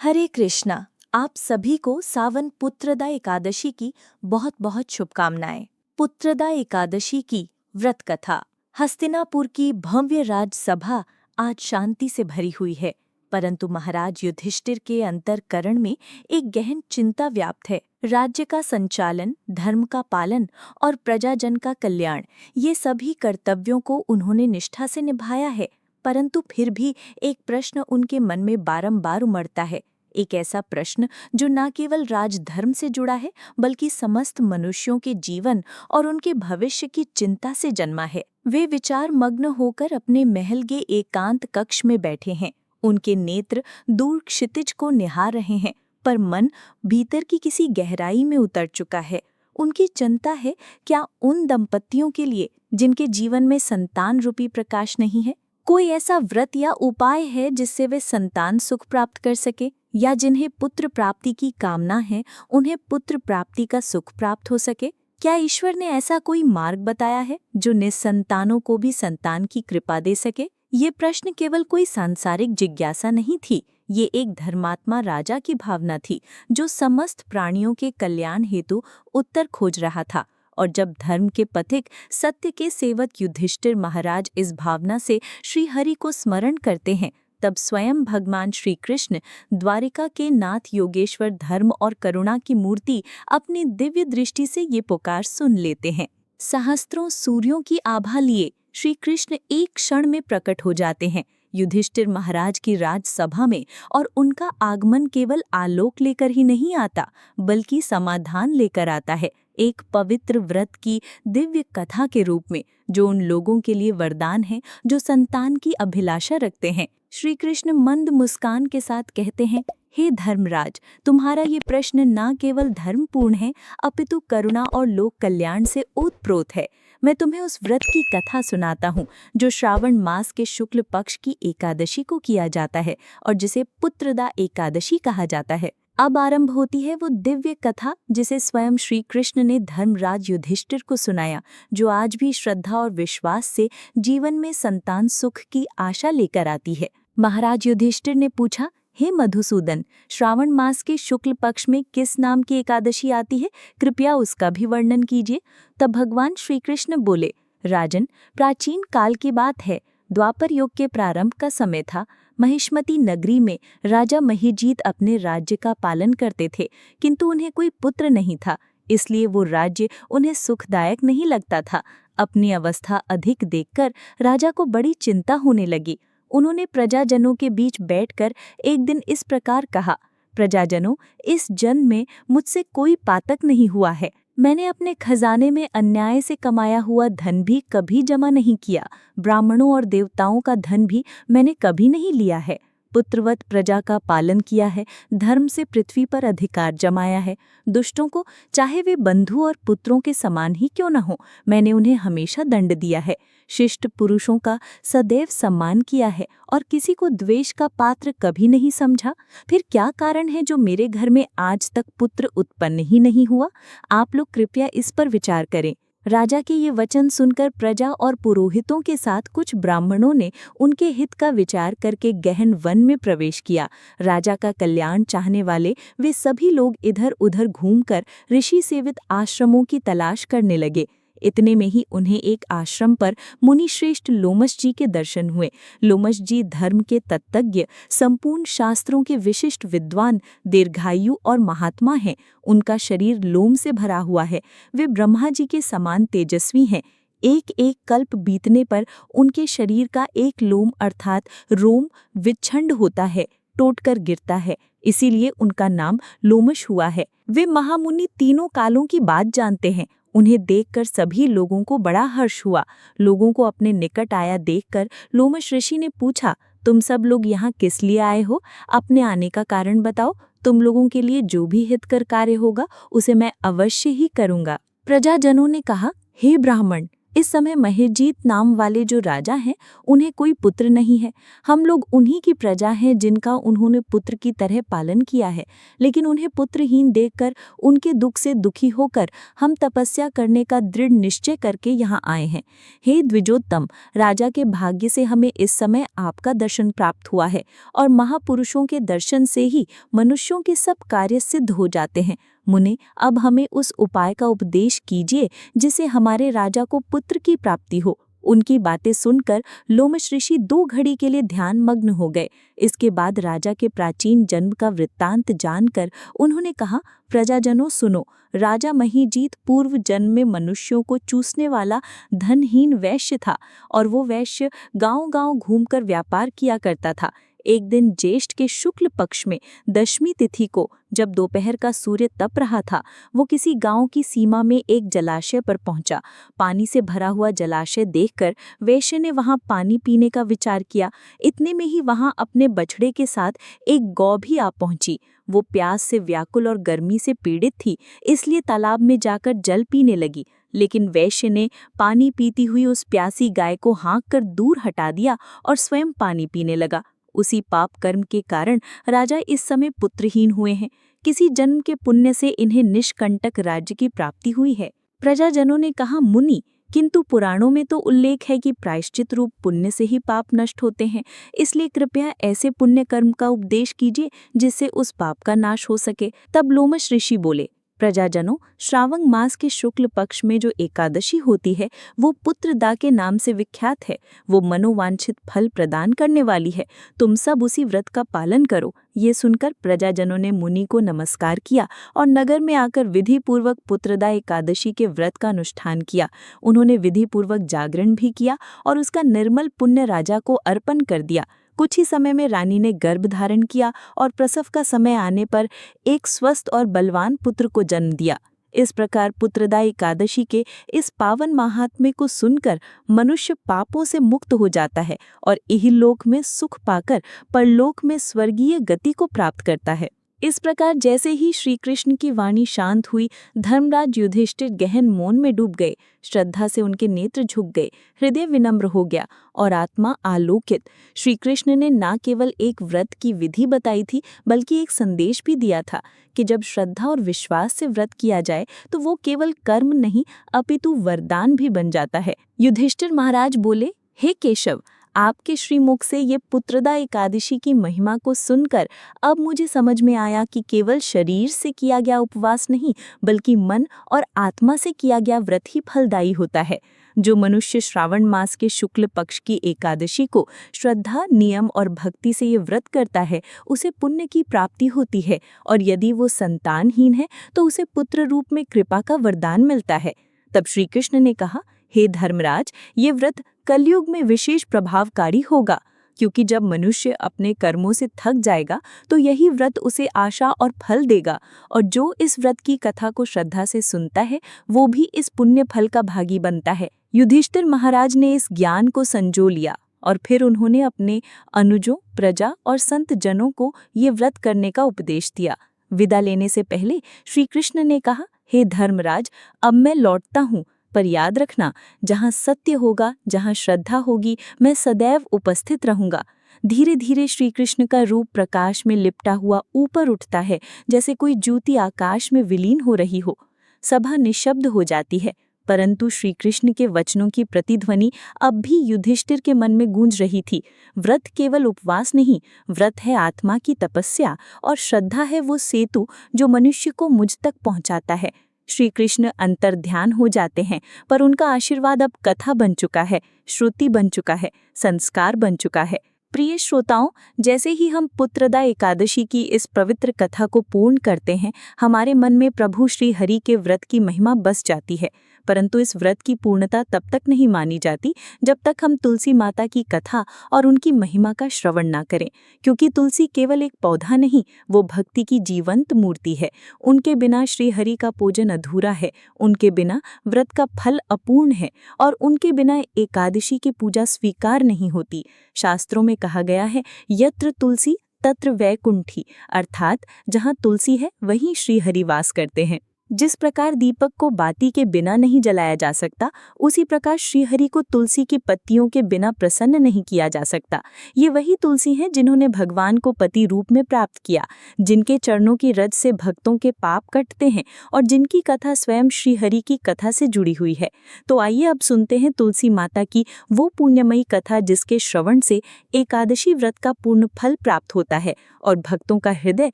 हरे कृष्णा। आप सभी को सावन पुत्रदा एकादशी की बहुत बहुत शुभकामनाएं। पुत्रदा एकादशी की व्रत कथा। हस्तिनापुर की भव्य राजसभा आज शांति से भरी हुई है, परंतु महाराज युधिष्ठिर के अंतःकरण में एक गहन चिंता व्याप्त है। राज्य का संचालन, धर्म का पालन और प्रजाजन का कल्याण, ये सभी कर्तव्यों को उन्होंने निष्ठा से निभाया है, परंतु फिर भी एक प्रश्न उनके मन में बारंबार उमड़ता है। एक ऐसा प्रश्न जो न केवल राजधर्म से जुड़ा है, बल्कि समस्त मनुष्यों के जीवन और उनके भविष्य की चिंता से जन्मा है। वे विचार मग्न होकर अपने महल के एकांत कक्ष में बैठे हैं। उनके नेत्र दूर क्षितिज को निहार रहे हैं, पर मन भीतर की किसी गहराई में उतर चुका है। उनकी चिंता है, क्या उन दंपतियों के लिए जिनके जीवन में संतान रूपी प्रकाश नहीं है, कोई ऐसा व्रत या उपाय है जिससे वे संतान सुख प्राप्त कर सके, या जिन्हें पुत्र प्राप्ति की कामना है उन्हें पुत्र प्राप्ति का सुख प्राप्त हो सके। क्या ईश्वर ने ऐसा कोई मार्ग बताया है जो निसंतानों को भी संतान की कृपा दे सके? ये प्रश्न केवल कोई सांसारिक जिज्ञासा नहीं थी, ये एक धर्मात्मा राजा की भावना थी जो समस्त प्राणियों के कल्याण हेतु उत्तर खोज रहा था। और जब धर्म के पथिक, सत्य के सेवक युधिष्ठिर महाराज इस भावना से श्री हरि को स्मरण करते हैं, तब स्वयं भगवान श्री कृष्ण, द्वारिका के नाथ योगेश्वर, धर्म और करुणा की मूर्ति, अपनी दिव्य दृष्टि से ये पुकार सुन लेते हैं। सहस्त्रों सूर्यों की आभा लिए श्री कृष्ण एक क्षण में प्रकट हो जाते हैं युधिष्ठिर महाराज की राजसभा में, और उनका आगमन केवल आलोक लेकर ही नहीं आता, बल्कि समाधान लेकर आता है, एक पवित्र व्रत की दिव्य कथा के रूप में, जो उन लोगों के लिए वरदान है जो संतान की अभिलाषा रखते हैं। श्री कृष्ण मंद मुस्कान के साथ कहते हैं, हे धर्मराज, तुम्हारा ये प्रश्न न केवल धर्मपूर्ण है, अपितु करुणा और लोक कल्याण से ओतप्रोत है। मैं तुम्हें उस व्रत की कथा सुनाता हूँ जो श्रावण मास के शुक्ल पक्ष की एकादशी को किया जाता है और जिसे पुत्रदा एकादशी कहा जाता है। अब आरंभ होती है वो दिव्य कथा जिसे स्वयं श्री कृष्ण ने धर्मराज युधिष्ठिर को सुनाया, जो आज भी श्रद्धा और विश्वास से जीवन में संतान सुख की आशा लेकर आती है। महाराज युधिष्ठिर ने पूछा, हे मधुसूदन, श्रावण मास के शुक्ल पक्ष में किस नाम की एकादशी आती है? कृपया उसका भी वर्णन कीजिए। तब भगवान श्री कृष्ण बोले, राजन, प्राचीन काल की बात है। द्वापर युग के प्रारंभ का समय था। महिष्मती नगरी में राजा महिजीत अपने राज्य का पालन करते थे, किंतु उन्हें कोई पुत्र नहीं था, इसलिए वो राज्य उन्हें सुखदायक नहीं लगता था। अपनी अवस्था अधिक देखकर राजा को बड़ी चिंता होने लगी। उन्होंने प्रजाजनों के बीच बैठकर एक दिन इस प्रकार कहा, प्रजाजनों, इस जन्म में मुझसे कोई पातक नहीं हुआ है। मैंने अपने खजाने में अन्याय से कमाया हुआ धन भी कभी जमा नहीं किया। ब्राह्मणों और देवताओं का धन भी मैंने कभी नहीं लिया है। पुत्रवत प्रजा का पालन किया है, धर्म से पृथ्वी पर अधिकार जमाया है। दुष्टों को, चाहे वे बंधु और पुत्रों के समान ही क्यों न हो, मैंने उन्हें हमेशा दंड दिया है। शिष्ट पुरुषों का सदैव सम्मान किया है और किसी को द्वेष का पात्र कभी नहीं समझा। फिर क्या कारण है जो मेरे घर में आज तक पुत्र उत्पन्न ही नहीं हुआ? आप लोग कृपया इस पर विचार करें। राजा के ये वचन सुनकर प्रजा और पुरोहितों के साथ कुछ ब्राह्मणों ने उनके हित का विचार करके गहन वन में प्रवेश किया। राजा का कल्याण चाहने वाले वे सभी लोग इधर उधर घूमकर ऋषि सेवित आश्रमों की तलाश करने लगे। इतने में ही उन्हें एक आश्रम पर मुनिश्रेष्ठ लोमश जी के दर्शन हुए। लोमश जी धर्म के तत्त्वज्ञ, संपूर्ण शास्त्रों के विशिष्ट विद्वान, दीर्घायु और महात्मा हैं। उनका शरीर लोम से भरा हुआ है। वे ब्रह्मा जी के समान तेजस्वी हैं। एक एक कल्प बीतने पर उनके शरीर का एक लोम अर्थात रोम विच्छिन्न होता है, टूटकर गिरता है, इसीलिए उनका नाम लोमश हुआ है। वे महामुनि तीनों कालों की बात जानते हैं। उन्हें देखकर सभी लोगों को बड़ा हर्ष हुआ। लोगों को अपने निकट आया देखकर लोमश ऋषि ने पूछा, तुम सब लोग यहाँ किस लिए आए हो? अपने आने का कारण बताओ। तुम लोगों के लिए जो भी हितकर कार्य होगा उसे मैं अवश्य ही करूँगा। प्रजाजनों ने कहा, हे ब्राह्मण, इस समय महेजीत नाम वाले जो राजा हैं उन्हें कोई पुत्र नहीं है। हम लोग उन्हीं की प्रजा हैं जिनका उन्होंने पुत्र की तरह पालन किया है, लेकिन उन्हें पुत्रहीन देखकर उनके दुख से दुखी होकर हम तपस्या करने का दृढ़ निश्चय करके यहाँ आए हैं। हे द्विजोत्तम, राजा के भाग्य से हमें इस समय आपका दर्शन प्राप्त हुआ है और महापुरुषों के दर्शन से ही मनुष्यों के सब कार्य सिद्ध हो जाते हैं। मुने, अब हमें उस उपाय का उपदेश कीजिए जिससे हमारे राजा को पुत्र की प्राप्ति हो। उनकी बातें सुनकर लोमश ऋषि 2 घड़ी के लिए ध्यान मग्न हो गए। इसके बाद राजा के प्राचीन जन्म का वृत्तांत जानकर उन्होंने कहा, प्रजाजनों सुनो, राजा महीजीत पूर्व जन्म में मनुष्यों को चूसने वाला धनहीन वैश्य था और वो वैश्य गांव-गांव घूमकर व्यापार किया करता था। एक दिन ज्येष्ठ के शुक्ल पक्ष में 10वीं तिथि को जब दोपहर का सूर्य तप रहा था, वो किसी गांव की सीमा में एक जलाशय पर पहुंचा। पानी से भरा हुआ जलाशय देखकर वैश्य ने वहां पानी पीने का विचार किया। इतने में ही वहां अपने बछड़े के साथ एक गौ भी आ पहुंची। वो प्यास से व्याकुल और गर्मी से पीड़ित थी, इसलिए तालाब में जाकर जल पीने लगी। लेकिन वैश्य ने पानी पीती हुई उस प्यासी गाय को हाँक कर दूर हटा दिया और स्वयं पानी पीने लगा। उसी पाप कर्म के कारण राजा इस समय पुत्रहीन हुए हैं। किसी जन्म के पुण्य से इन्हें निष्कंटक राज्य की प्राप्ति हुई है। प्रजाजनों ने कहा, मुनि, किंतु पुराणों में तो उल्लेख है कि प्रायश्चित रूप पुण्य से ही पाप नष्ट होते हैं, इसलिए कृपया ऐसे पुण्य कर्म का उपदेश कीजिए जिससे उस पाप का नाश हो सके। तब लोमश ऋषि बोले, प्रजाजनों, श्रावण मास के शुक्ल पक्ष में जो एकादशी होती है वो पुत्रदा के नाम से विख्यात है। वो मनोवांछित फल प्रदान करने वाली है। तुम सब उसी व्रत का पालन करो। ये सुनकर प्रजाजनों ने मुनि को नमस्कार किया और नगर में आकर विधि पूर्वक पुत्रदा एकादशी के व्रत का अनुष्ठान किया। उन्होंने विधि पूर्वक जागरण भी किया और उसका निर्मल पुण्य राजा को अर्पण कर दिया। कुछ ही समय में रानी ने गर्भ धारण किया और प्रसव का समय आने पर एक स्वस्थ और बलवान पुत्र को जन्म दिया। इस प्रकार पुत्रदा एकादशी के इस पावन महात्म्य को सुनकर मनुष्य पापों से मुक्त हो जाता है और इहलोक में सुख पाकर परलोक में स्वर्गीय गति को प्राप्त करता है। इस प्रकार जैसे ही श्री कृष्ण की वाणी शांत हुई, धर्मराज युधिष्ठिर गहन मौन में डूब गए। श्रद्धा से उनके नेत्र झुक गए, हृदय विनम्र हो गया और आत्मा आलोकित। श्री कृष्ण ने न केवल एक व्रत की विधि बताई थी, बल्कि एक संदेश भी दिया था कि जब श्रद्धा और विश्वास से व्रत किया जाए तो वो केवल कर्म नहीं अपितु वरदान भी बन जाता है। युधिष्ठिर महाराज बोले, हे केशव, आपके श्रीमुख से ये पुत्रदा एकादशी की महिमा को सुनकर अब मुझे समझ में आया कि केवल शरीर से किया गया उपवास नहीं, बल्कि मन और आत्मा से किया गया व्रत ही फलदायी होता है। जो मनुष्य श्रावण मास के शुक्ल पक्ष की एकादशी को श्रद्धा, नियम और भक्ति से ये व्रत करता है, उसे पुण्य की प्राप्ति होती है और यदि वो संतानहीन है तो उसे पुत्र रूप में कृपा का वरदान मिलता है। तब श्री कृष्ण ने कहा, हे धर्मराज, ये व्रत कलयुग में विशेष प्रभावकारी होगा, क्योंकि जब मनुष्य अपने कर्मों से थक जाएगा तो यही व्रत उसे आशा और फल देगा, और जो इस व्रत की कथा को श्रद्धा से सुनता है वो भी इस पुण्य फल का भागी बनता है। युधिष्ठिर महाराज ने इस ज्ञान को संजो लिया और फिर उन्होंने अपने अनुजों, प्रजा और संत जनों को ये व्रत करने का उपदेश दिया। विदा लेने से पहले श्री कृष्ण ने कहा, हे धर्मराज, अब मैं लौटता हूँ, पर याद रखना, जहाँ सत्य होगा, जहाँ श्रद्धा होगी, मैं सदैव उपस्थित रहूंगा। धीरे धीरे श्री कृष्ण का रूप प्रकाश में लिपटा हुआ ऊपर उठता है, जैसे कोई ज्योति आकाश में विलीन हो रही हो। सभा निशब्द हो जाती है, परंतु श्री कृष्ण के वचनों की प्रतिध्वनि अब भी युधिष्ठिर के मन में गूंज रही थी। व्रत केवल उपवास नहीं, व्रत है आत्मा की तपस्या और श्रद्धा है वो सेतु जो मनुष्य को मुझ तक पहुंचाता है। श्री कृष्ण अंतर ध्यान हो जाते हैं, पर उनका आशीर्वाद अब कथा बन चुका है, श्रुति बन चुका है, संस्कार बन चुका है। प्रिय श्रोताओं, जैसे ही हम पुत्रदा एकादशी की इस पवित्र कथा को पूर्ण करते हैं, हमारे मन में प्रभु श्री हरि के व्रत की महिमा बस जाती है। परंतु इस व्रत की पूर्णता तब तक नहीं मानी जाती जब तक हम तुलसी माता की कथा और उनकी महिमा का श्रवण ना करें, क्योंकि तुलसी केवल एक पौधा नहीं, वो भक्ति की जीवंत मूर्ति है। उनके बिना श्री हरि का पूजन अधूरा है, उनके बिना व्रत का फल अपूर्ण है और उनके बिना एकादशी की पूजा स्वीकार नहीं होती। शास्त्रों में कहा गया है, यत्र तुलसी तत्र वैकुंठी, अर्थात जहाँ तुलसी है वहीं श्री हरि वास करते हैं। जिस प्रकार दीपक को बाती के बिना नहीं जलाया जा सकता, उसी प्रकार श्रीहरि को तुलसी की पत्तियों के बिना प्रसन्न नहीं किया जा सकता। ये वही तुलसी हैं जिन्होंने भगवान को पति रूप में प्राप्त किया, जिनके चरणों की रज से भक्तों के पाप कटते हैं और जिनकी कथा स्वयं श्रीहरि की कथा से जुड़ी हुई है। तो आइए अब सुनते हैं तुलसी माता की वो पुण्यमयी कथा जिसके श्रवण से एकादशी व्रत का पूर्ण फल प्राप्त होता है और भक्तों का हृदय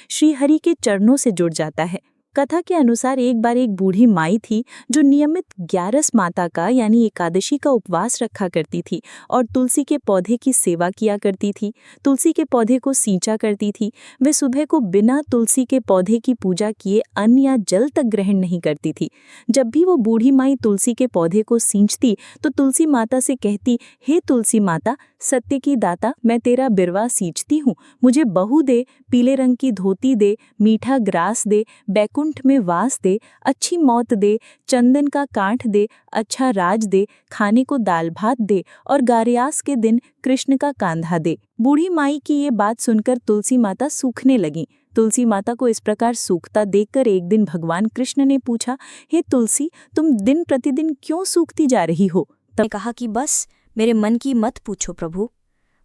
श्रीहरि के चरणों से जुड़ जाता है। कथा के अनुसार एक बार एक बूढ़ी माई थी जो नियमित 11 माता का यानी एकादशी का उपवास रखा करती थी और तुलसी के पौधे की सेवा किया करती थी, तुलसी के पौधे को सींचा करती थी। वे सुबह को बिना तुलसी के पौधे की पूजा किए अन्न या जल तक ग्रहण नहीं करती थी। जब भी वो बूढ़ी माई तुलसी के पौधे को सींचती तो तुलसी माता से कहती, हे तुलसी माता, सत्य की दाता, मैं तेरा बिरवा सींचती हूँ, मुझे बहू दे, पीले रंग की धोती दे, मीठा ग्रास दे, बैकुंठ में वास दे, अच्छी मौत दे, चंदन का कांठ दे, अच्छा राज दे, खाने को दाल भात दे और गारियास के दिन कृष्ण का कांधा दे। बूढ़ी माई की ये बात सुनकर तुलसी माता सूखने लगी। तुलसी माता को इस प्रकार सूखता देखकर एक दिन भगवान कृष्ण ने पूछा, हे तुलसी, तुम दिन प्रतिदिन क्यों सूखती जा रही हो? तब कहा कि बस मेरे मन की मत पूछो प्रभु।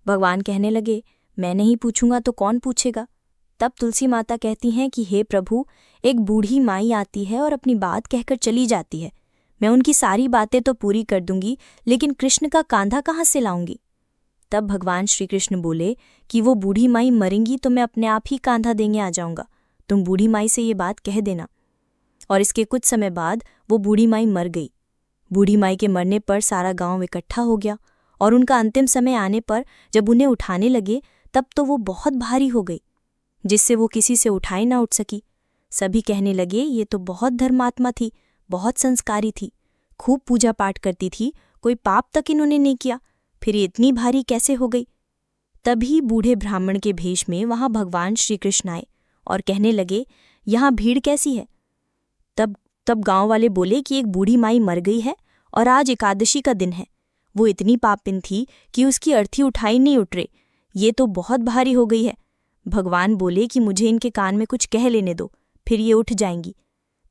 भगवान कहने लगे, मैं नहीं पूछूंगा तो कौन पूछेगा? तब तुलसी माता कहती हैं कि हे प्रभु, एक बूढ़ी माई आती है और अपनी बात कहकर चली जाती है। मैं उनकी सारी बातें तो पूरी कर दूंगी, लेकिन कृष्ण का कांधा कहाँ से लाऊंगी? तब भगवान श्री कृष्ण बोले कि वो बूढ़ी माई मरेंगी तो मैं अपने आप ही कांधा देंगे आ जाऊंगा, तुम बूढ़ी माई से ये बात कह देना। और इसके कुछ समय बाद वो बूढ़ी माई मर गई। बूढ़ी माई के मरने पर सारा गांव इकट्ठा हो गया और उनका अंतिम समय आने पर जब उन्हें उठाने लगे तब तो वो बहुत भारी हो गई, जिससे वो किसी से उठाई ना उठ सकी। सभी कहने लगे, ये तो बहुत धर्मात्मा थी, बहुत संस्कारी थी, खूब पूजा पाठ करती थी, कोई पाप तक इन्होंने नहीं किया, फिर ये इतनी भारी कैसे हो गई? तभी बूढ़े ब्राह्मण के भेष में वहां भगवान श्री कृष्ण आए और कहने लगे, यहाँ भीड़ कैसी है? तब गांव वाले बोले कि एक बूढ़ी माई मर गई है और आज एकादशी का दिन है। वो इतनी पापिन थी कि उसकी अर्थी उठाई नहीं उठ रही, ये तो बहुत भारी हो गई है। भगवान बोले कि मुझे इनके कान में कुछ कह लेने दो, फिर ये उठ जाएंगी।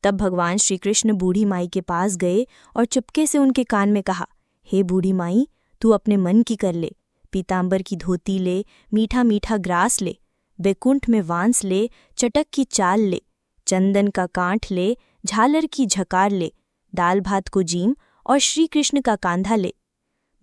तब भगवान श्री कृष्ण बूढ़ी माई के पास गए और चुपके से उनके कान में कहा, हे बूढ़ी माई, तू अपने मन की कर ले, पीतांबर की धोती ले, मीठा मीठा ग्रास ले, बैकुंठ में वांस ले, चटक की चाल ले, चंदन का कांठ ले, झालर की झकार ले, दाल भात को जीम और श्री कृष्ण का कांधा ले।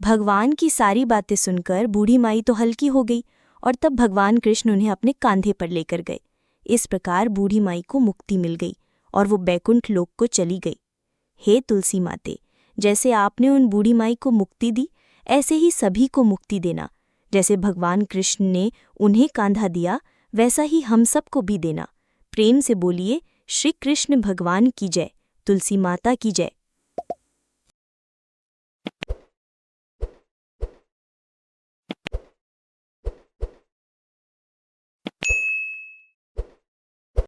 भगवान की सारी बातें सुनकर बूढ़ी माई तो हल्की हो गई और तब भगवान कृष्ण उन्हें अपने कांधे पर लेकर गए। इस प्रकार बूढ़ी माई को मुक्ति मिल गई और वो बैकुंठ लोक को चली गई। हे तुलसी माते, जैसे आपने उन बूढ़ी माई को मुक्ति दी, ऐसे ही सभी को मुक्ति देना। जैसे भगवान कृष्ण ने उन्हें कांधा दिया, वैसा ही हम सबको भी देना। प्रेम से बोलिए, श्री कृष्ण भगवान की जय, तुलसी माता की जय।